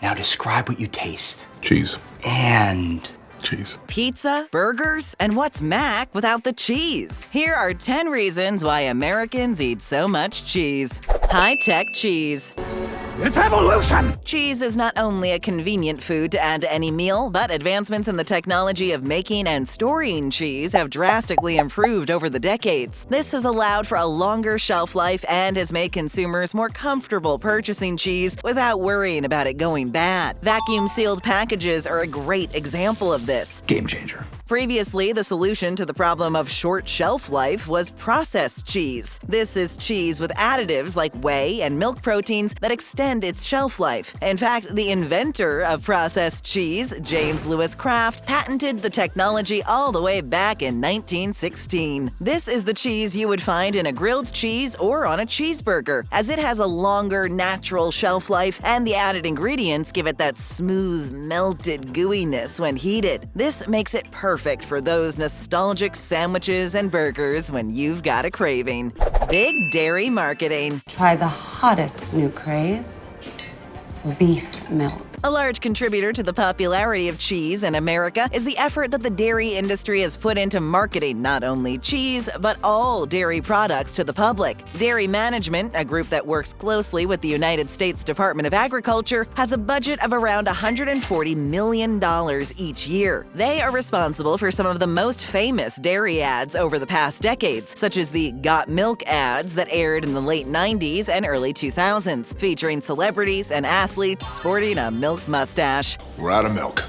Now describe what you taste. Cheese. And... cheese. Pizza, burgers, and what's Mac without the cheese? Here are 10 reasons why Americans eat so much cheese. High-tech cheese. It's evolution! Cheese is not only a convenient food to add to any meal, but advancements in the technology of making and storing cheese have drastically improved over the decades. This has allowed for a longer shelf life and has made consumers more comfortable purchasing cheese without worrying about it going bad. Vacuum-sealed packages are a great example of this. Game changer. Previously, the solution to the problem of short shelf life was processed cheese. This is cheese with additives like whey and milk proteins that extend its shelf life. In fact, the inventor of processed cheese, James Lewis Kraft, patented the technology all the way back in 1916. This is the cheese you would find in a grilled cheese or on a cheeseburger, as it has a longer, natural shelf life, and the added ingredients give it that smooth, melted gooiness when heated. This makes it perfect for those nostalgic sandwiches and burgers when you've got a craving. Big dairy marketing. Try the hottest new craze, beef milk. A large contributor to the popularity of cheese in America is the effort that the dairy industry has put into marketing not only cheese, but all dairy products to the public. Dairy Management, a group that works closely with the United States Department of Agriculture, has a budget of around $140 million each year. They are responsible for some of the most famous dairy ads over the past decades, such as the Got Milk ads that aired in the late 90s and early 2000s, featuring celebrities and athletes sporting a milk mustache. We're out of milk.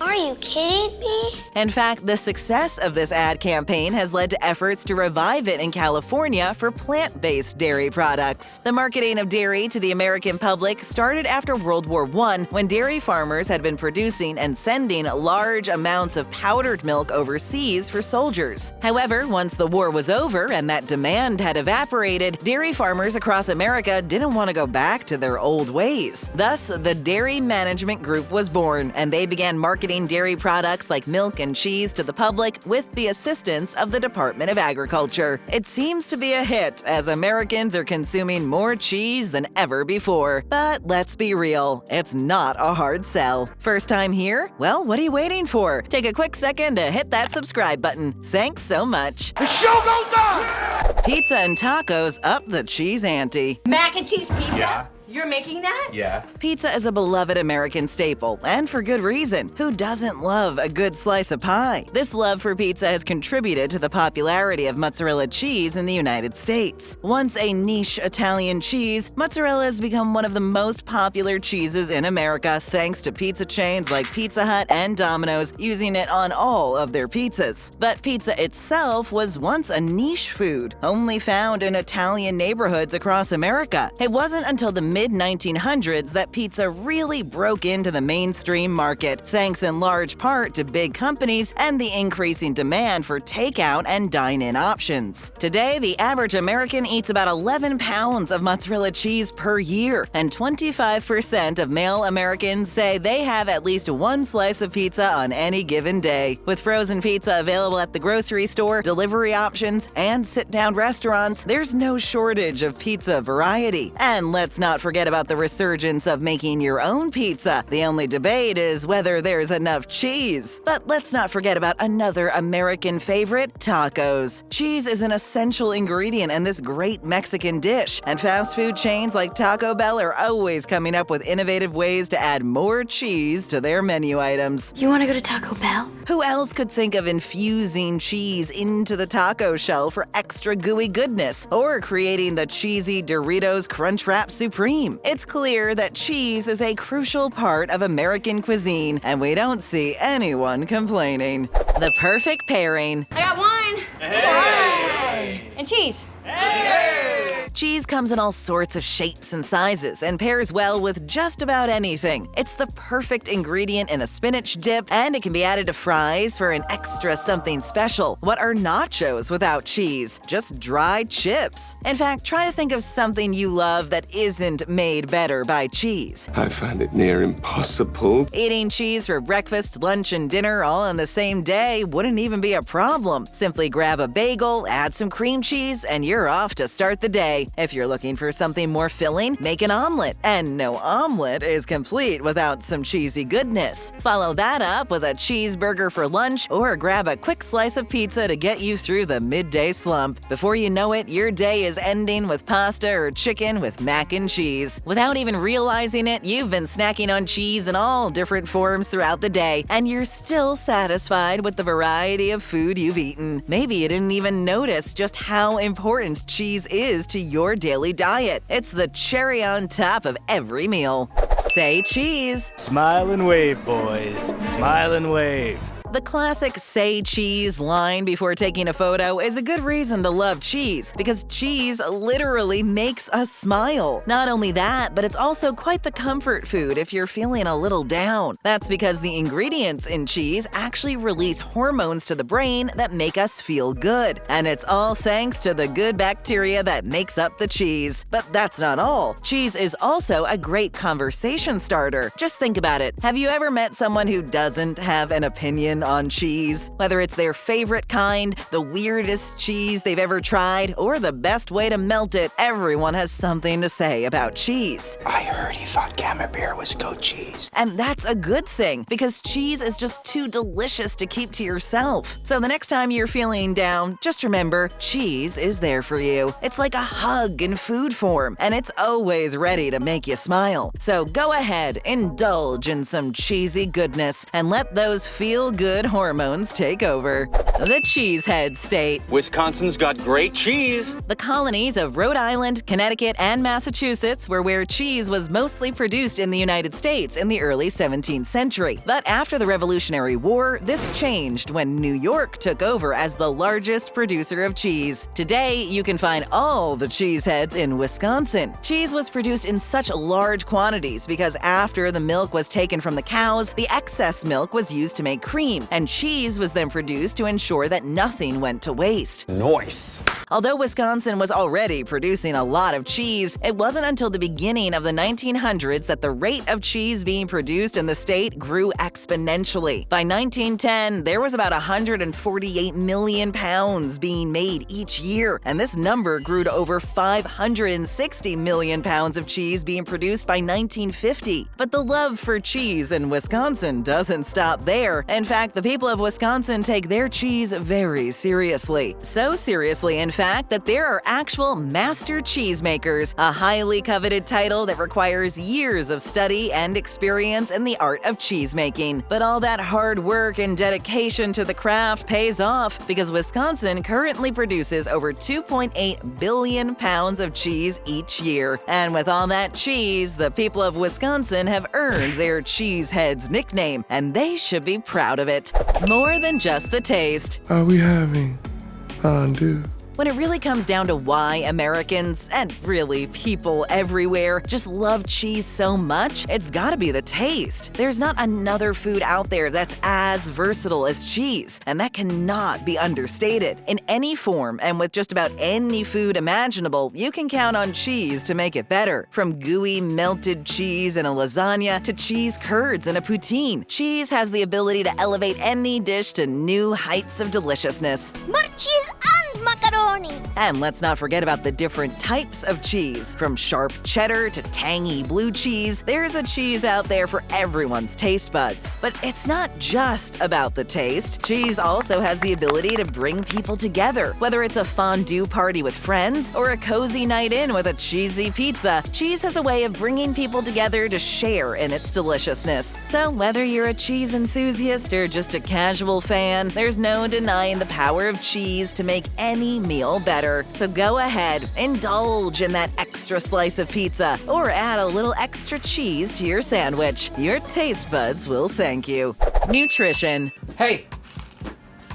Are you kidding me? In fact, the success of this ad campaign has led to efforts to revive it in California for plant-based dairy products. The marketing of dairy to the American public started after World War I, when dairy farmers had been producing and sending large amounts of powdered milk overseas for soldiers. However, once the war was over and that demand had evaporated, dairy farmers across America didn't want to go back to their old ways. Thus, the Dairy Management Group was born, and they began marketing dairy products like milk and cheese to the public with the assistance of the Department of Agriculture. It seems to be a hit, as Americans are consuming more cheese than ever before. But let's be real, it's not a hard sell. First time here? Well, what are you waiting for? Take a quick second to hit that subscribe button. Thanks so much. The show goes on! Pizza and tacos up the cheese ante. Mac and cheese pizza? Yeah. You're making that? Yeah. Pizza is a beloved American staple, and for good reason. Who doesn't love a good slice of pie? This love for pizza has contributed to the popularity of mozzarella cheese in the United States. Once a niche Italian cheese, mozzarella has become one of the most popular cheeses in America thanks to pizza chains like Pizza Hut and Domino's using it on all of their pizzas. But pizza itself was once a niche food, only found in Italian neighborhoods across America. It wasn't until the mid-1900s that pizza really broke into the mainstream market, thanks in large part to big companies and the increasing demand for takeout and dine-in options. Today, the average American eats about 11 pounds of mozzarella cheese per year, and 25% of male Americans say they have at least one slice of pizza on any given day. With frozen pizza available at the grocery store, delivery options, and sit-down restaurants, there's no shortage of pizza variety. And let's not forget about the resurgence of making your own pizza. The only debate is whether there's enough cheese. But let's not forget about another American favorite, tacos. Cheese is an essential ingredient in this great Mexican dish, and fast food chains like Taco Bell are always coming up with innovative ways to add more cheese to their menu items. You want to go to Taco Bell? Who else could think of infusing cheese into the taco shell for extra gooey goodness, or creating the cheesy Doritos Crunchwrap Supreme? It's clear that cheese is a crucial part of American cuisine, and we don't see anyone complaining. The perfect pairing. I got one. Hey! And cheese. Cheese comes in all sorts of shapes and sizes and pairs well with just about anything. It's the perfect ingredient in a spinach dip, and it can be added to fries for an extra something special. What are nachos without cheese? Just dry chips. In fact, try to think of something you love that isn't made better by cheese. I find it near impossible. Eating cheese for breakfast, lunch, and dinner all on the same day wouldn't even be a problem. Simply grab a bagel, add some cream cheese, and you're off to start the day. day. If you're looking for something more filling, make an omelet. And no omelet is complete without some cheesy goodness. Follow that up with a cheeseburger for lunch or grab a quick slice of pizza to get you through the midday slump. Before you know it, your day is ending with pasta or chicken with mac and cheese. Without even realizing it, you've been snacking on cheese in all different forms throughout the day, and you're still satisfied with the variety of food you've eaten. Maybe you didn't even notice just how important cheese is to your daily diet. It's the cherry on top of every meal. Say cheese! Smile and wave, boys. Smile and wave. The classic "say cheese" line before taking a photo is a good reason to love cheese, because cheese literally makes us smile. Not only that, but it's also quite the comfort food if you're feeling a little down. That's because the ingredients in cheese actually release hormones to the brain that make us feel good. And it's all thanks to the good bacteria that makes up the cheese. But that's not all. Cheese is also a great conversation starter. Just think about it. Have you ever met someone who doesn't have an opinion on cheese? Whether it's their favorite kind, the weirdest cheese they've ever tried, or the best way to melt it, everyone has something to say about cheese. I heard he thought Camembert was goat cheese. And that's a good thing, because cheese is just too delicious to keep to yourself. So the next time you're feeling down, just remember, cheese is there for you. It's like a hug in food form, and it's always ready to make you smile. So go ahead, indulge in some cheesy goodness, and let those feel-good hormones take over. The Cheesehead State. Wisconsin's got great cheese. The colonies of Rhode Island, Connecticut, and Massachusetts were where cheese was mostly produced in the United States in the early 17th century. But after the Revolutionary War, this changed when New York took over as the largest producer of cheese. Today, you can find all the cheeseheads in Wisconsin. Cheese was produced in such large quantities because after the milk was taken from the cows, the excess milk was used to make cream, and cheese was then produced to ensure that nothing went to waste. Nice. Although Wisconsin was already producing a lot of cheese, it wasn't until the beginning of the 1900s that the rate of cheese being produced in the state grew exponentially. By 1910, there was about 148 million pounds being made each year, and this number grew to over 560 million pounds of cheese being produced by 1950. But the love for cheese in Wisconsin doesn't stop there. In fact, the people of Wisconsin take their cheese very seriously. So seriously, in fact, that there are actual master cheesemakers, a highly coveted title that requires years of study and experience in the art of cheesemaking. But all that hard work and dedication to the craft pays off, because Wisconsin currently produces over 2.8 billion pounds of cheese each year. And with all that cheese, the people of Wisconsin have earned their Cheeseheads nickname, and they should be proud of it. More than just the taste. Are we having fondue? When it really comes down to why Americans, and really people everywhere, just love cheese so much, it's gotta be the taste. There's not another food out there that's as versatile as cheese, and that cannot be understated. In any form and with just about any food imaginable, you can count on cheese to make it better. From gooey melted cheese in a lasagna to cheese curds in a poutine, cheese has the ability to elevate any dish to new heights of deliciousness. More cheese and macaroni. And let's not forget about the different types of cheese. From sharp cheddar to tangy blue cheese, there's a cheese out there for everyone's taste buds. But it's not just about the taste. Cheese also has the ability to bring people together. Whether it's a fondue party with friends or a cozy night in with a cheesy pizza, cheese has a way of bringing people together to share in its deliciousness. So whether you're a cheese enthusiast or just a casual fan, there's no denying the power of cheese to make any meal better. So go ahead, indulge in that extra slice of pizza, or add a little extra cheese to your sandwich. Your taste buds will thank you. Nutrition. Hey,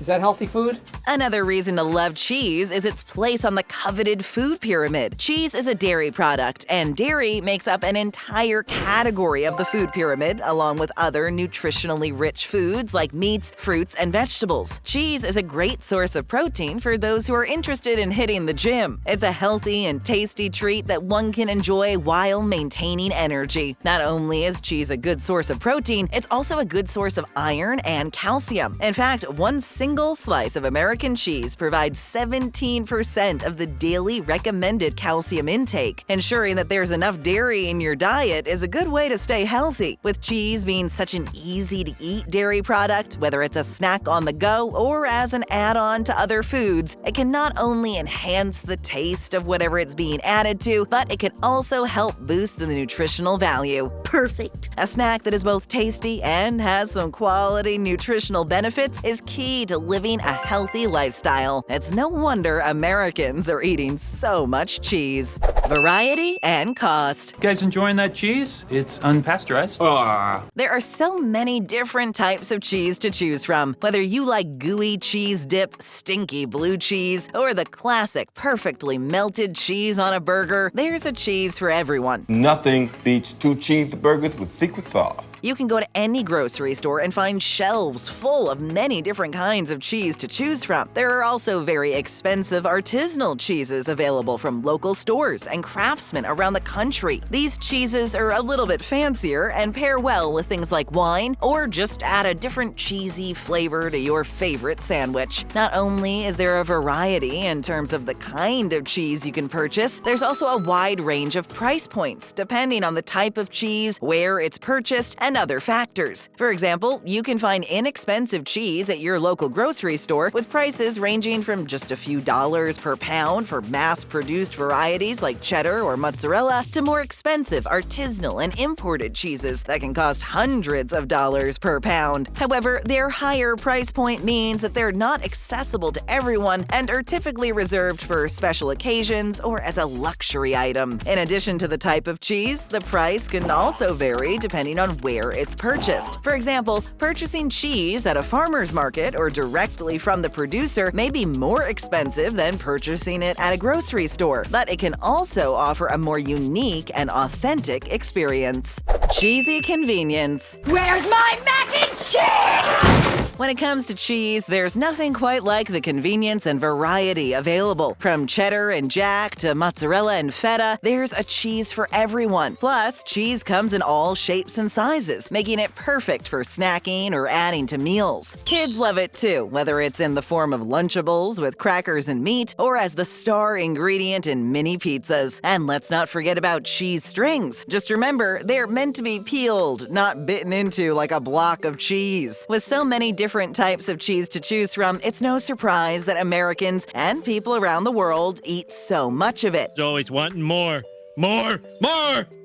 is that healthy food? Another reason to love cheese is its place on the coveted food pyramid. Cheese is a dairy product, and dairy makes up an entire category of the food pyramid, along with other nutritionally rich foods like meats, fruits, and vegetables. Cheese is a great source of protein for those who are interested in hitting the gym. It's a healthy and tasty treat that one can enjoy while maintaining energy. Not only is cheese a good source of protein, it's also a good source of iron and calcium. In fact, one single slice of American American cheese provides 17% of the daily recommended calcium intake. Ensuring that there's enough dairy in your diet is a good way to stay healthy. With cheese being such an easy-to-eat dairy product, whether it's a snack on the go or as an add-on to other foods, it can not only enhance the taste of whatever it's being added to, but it can also help boost the nutritional value. Perfect. A snack that is both tasty and has some quality nutritional benefits is key to living a healthy lifestyle. It's no wonder Americans are eating so much cheese. Variety and cost. You guys enjoying that cheese? It's unpasteurized. There are so many different types of cheese to choose from. Whether you like gooey cheese dip, stinky blue cheese, or the classic perfectly melted cheese on a burger, there's a cheese for everyone. Nothing beats 2 cheeseburgers with secret sauce. You can go to any grocery store and find shelves full of many different kinds of cheese to choose from. There are also very expensive artisanal cheeses available from local stores and craftsmen around the country. These cheeses are a little bit fancier and pair well with things like wine, or just add a different cheesy flavor to your favorite sandwich. Not only is there a variety in terms of the kind of cheese you can purchase, there's also a wide range of price points depending on the type of cheese, where it's purchased, and other factors. For example, you can find inexpensive cheese at your local grocery store with prices ranging from just a few dollars per pound for mass-produced varieties like cheddar or mozzarella to more expensive artisanal and imported cheeses that can cost hundreds of dollars per pound. However, their higher price point means that they're not accessible to everyone and are typically reserved for special occasions or as a luxury item. In addition to the type of cheese, the price can also vary depending on where it's purchased. For example, purchasing cheese at a farmer's market or directly from the producer may be more expensive than purchasing it at a grocery store, but it can also offer a more unique and authentic experience. Cheesy convenience. Where's my mac and cheese? When it comes to cheese, there's nothing quite like the convenience and variety available. From cheddar and jack to mozzarella and feta, there's a cheese for everyone. Plus, cheese comes in all shapes and sizes, making it perfect for snacking or adding to meals. Kids love it too, whether it's in the form of Lunchables with crackers and meat, or as the star ingredient in mini pizzas. And let's not forget about cheese strings. Just remember, they're meant to be peeled, not bitten into like a block of cheese. With so many different types of cheese to choose from, it's no surprise that Americans and people around the world eat so much of it. Always wanting more. More!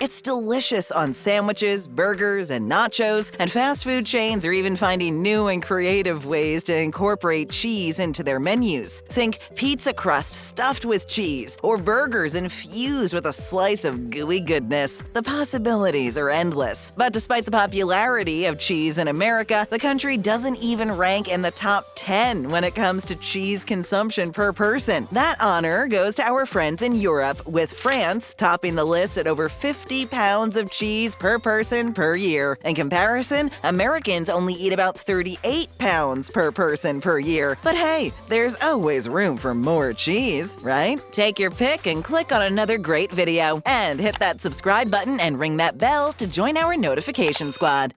It's delicious on sandwiches, burgers, and nachos, and fast food chains are even finding new and creative ways to incorporate cheese into their menus. Think pizza crust stuffed with cheese, or burgers infused with a slice of gooey goodness. The possibilities are endless. But despite the popularity of cheese in America, the country doesn't even rank in the top 10 when it comes to cheese consumption per person. That honor goes to our friends in Europe, with France topping the list at over 50 pounds of cheese per person per year. In comparison, Americans only eat about 38 pounds per person per year. But hey, there's always room for more cheese, right? Take your pick and click on another great video. And hit that subscribe button and ring that bell to join our notification squad.